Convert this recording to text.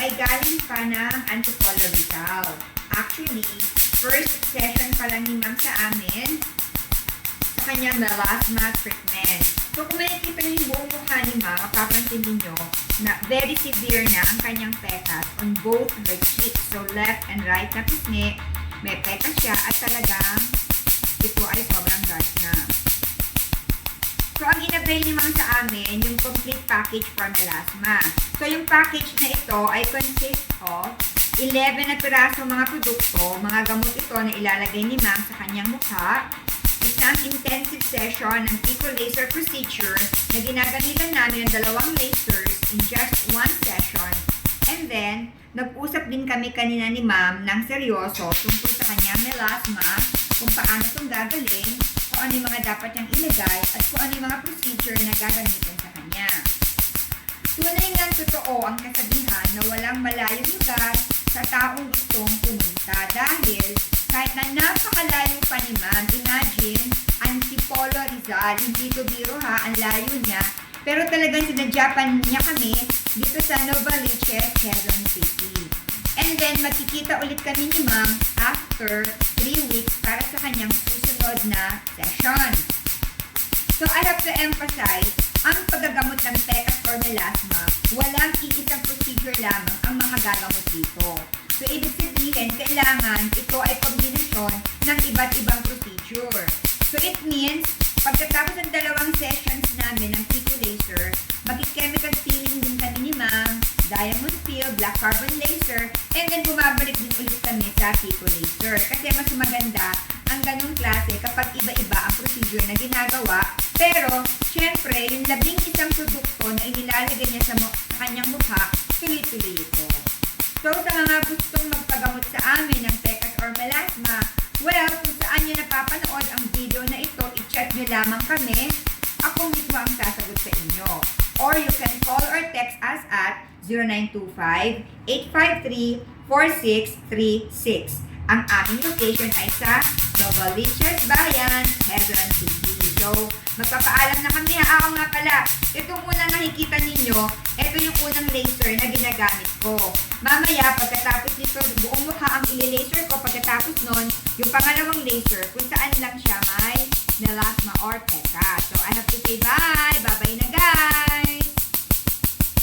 ay galing pa ng Antipolo Rizal. Actually, first session pa lang ni ma'am sa amin sa kanyang melasma treatment. So kung makikita niyo yung buong mukha ni ma'am, mapapansin niyo na very severe na ang kanyang pecas on both her cheeks. So left and right na pisngi, may pecas siya at talagang ito ay sobrang dark na. So, ang in-avail ni ma'am sa amin, yung complete package for melasma. So, yung package na ito ay consist of 11 na piraso mga produkto, mga gamot ito na ilalagay ni ma'am sa kanyang mukha, isang intensive session ng Pico Laser procedure na ginagamitan namin ng 2 lasers in just 1 session, and then, nag-usap din kami kanina ni ma'am ng seryoso tungkol sa kanyang melasma, kung paano itong gagaling, kung ano yung mga dapat niyang ilagay, at kung ano yung mga procedure na gagamitin sa kanya. Tunay ngang totoo ang kasabihan na walang malayong lugar sa taong gustong pumunta dahil kahit na napakalayo pa ni ma'am, imagine, Antipolo Rizal, hindi to biro ha, ang layo niya, pero talagang sinadyapan niya kami dito sa Novaliches, Quezon City. And then, magkikita ulit kami ni ma'am after 3 weeks para sa kanyang susunod na session. So, I have to emphasize, ang paggagamot ng pecas or melasma, walang iisang procedure lamang ang mga gagamot dito. So, ibig sabihin, kailangan ito ay kombinasyon ng iba't ibang procedure. So, it means, pagkatapos ng 2 sessions namin ng Pico Laser, mag-chemical peeling din kami ni ma'am, diamond peel, black carbon laser, and then bumabalik din ulit kami sa Pico Laser. Kasi mas maganda ang ganung klase kapag iba-iba ang procedure na ginagawa. Pero, syempre, yung 11 produkto na inilalagay niya sa kanyang mukha, tuloy-tuloy ito. So, sa mga gustong magpagamot sa amin ng pecas or melasma, well, kung saan nyo napapanood ang video na ito, i-chat nyo lamang kami. Ako mismo ang sasagot sa inyo. Or you can call or text us at 0925-853-4636. Ang aming location ay sa Novaliches Bayan, Quezon City. So, magpapaalam na kami. Ako nga pala, itong unang nakikita ninyo, ito yung unang laser na ginagamit ko. Mamaya, pagkatapos nito, buong mukha ang ili-laser ko. Pagkatapos nun, yung pangalawang laser, kung saan lang siya may melasma or pecas. So, I have to say bye! Bye-bye na guys!